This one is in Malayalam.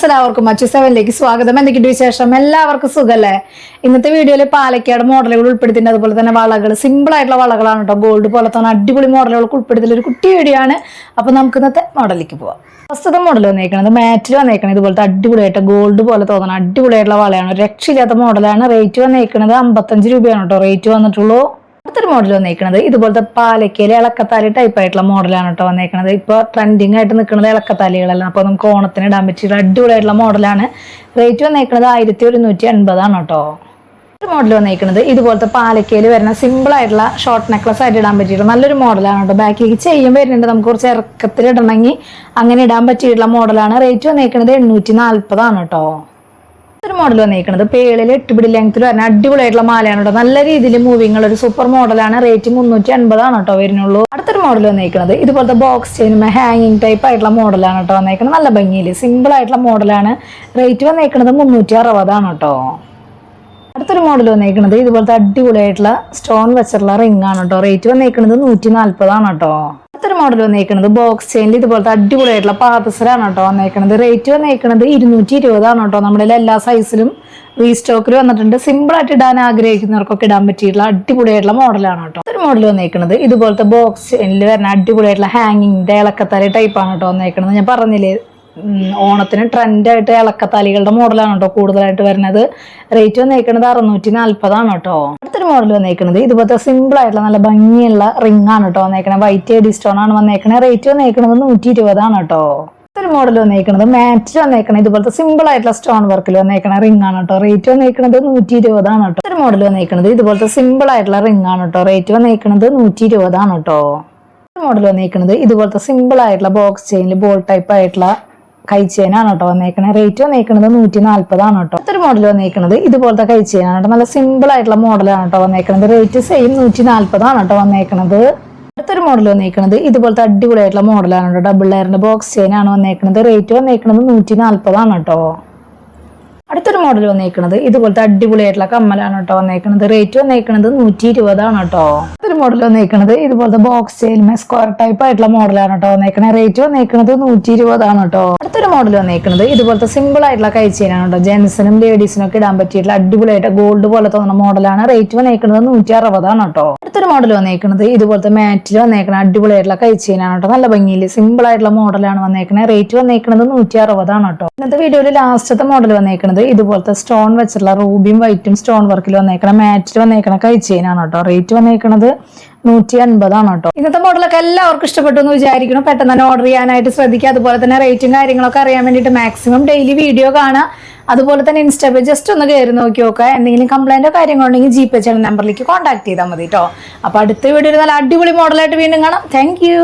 എല്ലാവർക്കും മച്ചു സെവനിലേക്ക് സ്വാഗതം. എന്തൊക്കെയുണ്ട് വിശേഷം? എല്ലാവർക്കും സുഖല്ലേ? ഇന്നത്തെ വീഡിയോയിൽ പാലക്കാട് മോഡലുകൾ ഉൾപ്പെടുത്തിയിട്ടുണ്ട്. അതുപോലെ തന്നെ വളകൾ, സിമ്പിൾ ആയിട്ടുള്ള വളകളാണ് കേട്ടോ. ഗോൾഡ് പോലെ തന്നെ അടിപൊളി മോഡലുകൾക്ക് ഉൾപ്പെടുത്തിയുള്ള ഒരു കുട്ടി വീഡിയോ ആണ്. അപ്പൊ നമുക്ക് ഇന്നത്തെ മോഡലിലേക്ക് പോവാം. ഫസ്റ്റത്തെ മോഡൽ വന്നേക്കുന്നത് മാറ്റിൽ വന്നേക്കുന്നത് ഇതുപോലത്തെ അടിപൊളിയായിട്ട് ഗോൾഡ് പോലെ തോന്നുന്ന അടിപൊളിയായിട്ടുള്ള വളയാണ്. രക്ഷയില്ലാത്ത മോഡലാണ്. റേറ്റ് വന്നേക്കുന്നത് 55 രൂപയാണ് കേട്ടോ റേറ്റ് വന്നിട്ടുള്ളൂ. അടുത്തൊരു മോഡൽ വന്നേക്കുന്നത് ഇതുപോലത്തെ പാലക്കയിലെ ഇളക്കത്താലി ടൈപ്പ് ആയിട്ടുള്ള മോഡലാണ് കേട്ടോ വന്നേക്കുന്നത്. ഇപ്പൊ ട്രെൻഡിങ് ആയിട്ട് നിൽക്കുന്നത് ഇളക്കത്താലികളല്ല. അപ്പൊ നമുക്ക് ഓണത്തിന് ഇടാൻ പറ്റിയ അടിപൊളിയായിട്ടുള്ള മോഡലാണ്. റേറ്റ് വന്നേക്കുന്നത് 1150 കേട്ടോ. ഒരു മോഡൽ വന്നേക്കുന്നത് ഇതുപോലത്തെ പാലക്കയിൽ വരുന്ന സിമ്പിൾ ആയിട്ടുള്ള ഷോർട്ട് നെക്ലസ് ആയിട്ട് ഇടാൻ പറ്റിയിട്ടുള്ള നല്ലൊരു മോഡലാണ് കേട്ടോ. ബാക്കിലേക്ക് ചെയ്യും വരുന്നുണ്ട്, നമുക്ക് കുറച്ച് ഇറക്കത്തിൽ ഇടണമെങ്കിൽ അങ്ങനെ ഇടാൻ പറ്റിയിട്ടുള്ള മോഡലാണ്. റേറ്റ് വന്നേക്കുന്നത് 840 കേട്ടോ. ഒരു മോഡൽ വന്നേക്കുന്നത് പേളിൽ 8 പിടി ലെങ്ത്തിൽ വരുന്ന അടിപൊളിയായിട്ടുള്ള മാലയാണ് കേട്ടോ. നല്ല രീതിയിൽ മൂവിങ് ഉള്ള ഒരു സൂപ്പർ മോഡലാണ്. റേറ്റ് 350 കേട്ടോ വരുന്നുള്ളൂ. അടുത്തൊരു മോഡൽ വന്നേക്കുന്നത് ഇതുപോലത്തെ ബോക്സ് ചെയിൻ ഹാങ്ങിങ് ടൈപ്പ് ആയിട്ടുള്ള മോഡലാണ് കേട്ടോ വന്നേക്കുന്നത്. നല്ല ഭംഗിയിൽ സിമ്പിൾ ആയിട്ടുള്ള മോഡലാണ്. റേറ്റ് വന്നേക്കുന്നത് 360 കേട്ടോ. അടുത്തൊരു മോഡൽ വന്നേക്കുന്നത് ഇതുപോലത്തെ അടിപൊളിയായിട്ടുള്ള സ്റ്റോൺ വെച്ചിട്ടുള്ള റിംഗ് ആണ് കേട്ടോ. റേറ്റ് വന്നേക്കുന്നത് 140 കേട്ടോ. അടുത്തൊരു മോഡൽ വന്നേക്കുന്നത് ബോക്സ് ചെയിനിൽ ഇതുപോലത്തെ അടിപൊളിയായിട്ടുള്ള പാദസരാണ് കേട്ടോ വന്നേക്കുന്നത്. റേറ്റ് വന്നേക്കുന്നത് 220 കേട്ടോ. നമ്മുടെ എല്ലാ സൈസിലും റീസ്റ്റോക്കിൽ വന്നിട്ടുണ്ട്. സിമ്പിൾ ആയിട്ട് ഇടാൻ ആഗ്രഹിക്കുന്നവർക്കൊക്കെ ഇടാൻ പറ്റിയിട്ടുള്ള അടിപൊളിയായിട്ടുള്ള മോഡലാണ് കേട്ടോ. ഒരു മോഡൽ വന്നേക്കുന്നത് ഇതുപോലത്തെ ബോക്സ് ചെയിനിൽ വരുന്ന അടിപൊളിയായിട്ടുള്ള ഹാങ്ങിങ്ങിന്റെ ഇളക്കത്താലി ടൈപ്പാണ് കേട്ടോ വന്നേക്കുന്നത്. ഞാൻ പറഞ്ഞില്ലേ ഓണത്തിന് ട്രെൻഡായിട്ട് ഇളക്കത്താലികളുടെ മോഡലാണ് കേട്ടോ കൂടുതലായിട്ട് വരുന്നത്. റേറ്റ് വന്നേക്കുന്നത് 640 കേട്ടോ. അടുത്തൊരു മോഡൽ വന്നേക്കുന്നത് ഇതുപോലത്തെ സിമ്പിൾ ആയിട്ടുള്ള നല്ല ഭംഗിയുള്ള റിംഗ് ആണ് കേട്ടോ വന്നേക്കുന്നത്. വൈറ്റ് എഡി സ്റ്റോൺ ആണ് വന്നേക്കുന്നത്. റേറ്റ് വന്നേക്കുന്നത് 120 കേട്ടോ. അടുത്തൊരു മോഡൽ വന്നേക്കുന്നത് മാറ്റിൽ വന്നേക്കുന്നത് ഇതുപോലത്തെ സിമ്പിൾ ആയിട്ടുള്ള സ്റ്റോൺ വർക്കിൽ വന്നേക്കുന്ന റിംഗ് ആണ് കേട്ടോ. റേറ്റ് വന്നേക്കുന്നത് 120 കേട്ടോ. ഒരു മോഡൽ വന്നേക്കുന്നത് ഇതുപോലത്തെ സിമ്പിൾ ആയിട്ടുള്ള റിംഗ് ആണ് കേട്ടോ. റേറ്റ് വന്നേക്കുന്നത് 120 കേട്ടോ. ഒരു മോഡൽ വന്നേക്കുന്നത് ഇതുപോലത്തെ സിമ്പിൾ ആയിട്ടുള്ള ബോക്സ് ചെയിനിൽ ബോൾ ടൈപ്പ് ആയിട്ടുള്ള കൈ ചെയിനാണ് കേട്ടോ വന്നേക്കുന്നത്. റേറ്റ് വന്നേക്കുന്നത് 140 കേട്ടോ. അടുത്തൊരു മോഡൽ വന്നേക്കുന്നത് ഇതുപോലത്തെ കൈ ചെയിനാണ് കേട്ടോ. നല്ല സിമ്പിൾ ആയിട്ടുള്ള മോഡലാണ് കേട്ടോ വന്നേക്കുന്നത്. റേറ്റ് സെയിം 140 കേട്ടോ വന്നേക്കുന്നത്. അടുത്തൊരു മോഡൽ വന്നേക്കുന്നത് ഇതുപോലത്തെ അടിപൊളിയായിട്ടുള്ള മോഡലാണ് കേട്ടോ. ഡബിൾ ലെയറിന്റെ ബോക്സ് ചെയിൻ ആണ് വന്നേക്കുന്നത്. റേറ്റ് വന്നേക്കുന്നത് 140 കേട്ടോ. അടുത്തൊരു മോഡൽ വന്നേക്കുന്നത് ഇതുപോലത്തെ അടിപൊളിയായിട്ടുള്ള കമ്മലാണ് കേട്ടോ വന്നേക്കുന്നത്. റേറ്റ് വന്നേക്കുന്നത് 120 കേട്ടോ. അടുത്തൊരു മോഡൽ വന്നേക്കുന്നത് ഇതുപോലത്തെ ബോക്സ് ചെയിൻ സ്ക്വയർ ടൈപ്പ് ആയിട്ടുള്ള മോഡലാണ് കേട്ടോ വന്നേക്കുന്നത്. റേറ്റ് വന്നേക്കുന്നത് 120 കേട്ടോ. അടുത്തൊരു മോഡൽ വന്നേക്കുന്നത് ഇതുപോലത്തെ സിമ്പിൾ ആയിട്ടുള്ള കൈ ചെയിനാണ് കേട്ടോ. ജെന്റ്സിനും ലേഡീസിനും ഒക്കെ ഇടാൻ പറ്റിയിട്ടുള്ള അടിപൊളിയായിട്ട് ഗോൾഡ് പോലെ തോന്നുന്ന മോഡലാണ്. റേറ്റ് വന്നേക്കുന്നത് 160 കേട്ടോ. അടുത്തൊരു മോഡൽ വന്നേക്കുന്നത് ഇതുപോലത്തെ മാറ്റിൽ വന്നേക്കുന്ന അടിപൊളിയായിട്ടുള്ള കൈ ചെയിനാണ് കേട്ടോ. നല്ല ഭംഗിയിൽ സിമ്പിൾ ആയിട്ടുള്ള മോഡലാണ് വന്നേക്കുന്നത്. റേറ്റ് വന്നേക്കുന്നത് 160 കേട്ടോ. ഇന്നത്തെ വീഡിയോയിൽ ലാസ്റ്റത്തെ മോഡൽ വന്നേക്കുന്നത് ഇതുപോലത്തെ സ്റ്റോൺ വെച്ചിട്ടുള്ള റൂബിയും വൈറ്റും സ്റ്റോൺ വർക്കിൽ വന്നേക്കണ മാറ്റിൽ വന്നേക്കണ കൈ ചെയിനാണ് കേട്ടോ. റേറ്റ് വന്നേക്കുന്നത് 150 കേട്ടോ. ഇന്നത്തെ മോഡലൊക്കെ എല്ലാവർക്കും ഇഷ്ടപ്പെട്ടു എന്ന് വിചാരിക്കണം. പെട്ടെന്ന് തന്നെ ഓർഡർ ചെയ്യാനായിട്ട് ശ്രദ്ധിക്കുക. അതുപോലെ തന്നെ റേറ്റും കാര്യങ്ങളൊക്കെ അറിയാൻ വേണ്ടിയിട്ട് മാക്സിമം ഡെയിലി വീഡിയോ കാണുക. അതുപോലെ തന്നെ ഇൻസ്റ്റാ പേജ് ജസ്റ്റ് ഒന്ന് കയറി നോക്കി നോക്കുക. എന്തെങ്കിലും കംപ്ലൈന്റോ കാര്യങ്ങളുണ്ടെങ്കിൽ GPay ചെയ്യുന്ന നമ്പറിലേക്ക് കോൺടാക്ട് ചെയ്താൽ മതി കേട്ടോ. അപ്പൊ അടുത്ത വീഡിയോയിൽ നല്ല അടിപൊളി മോഡലായിട്ട് വീണ്ടും കാണാം. Thank you.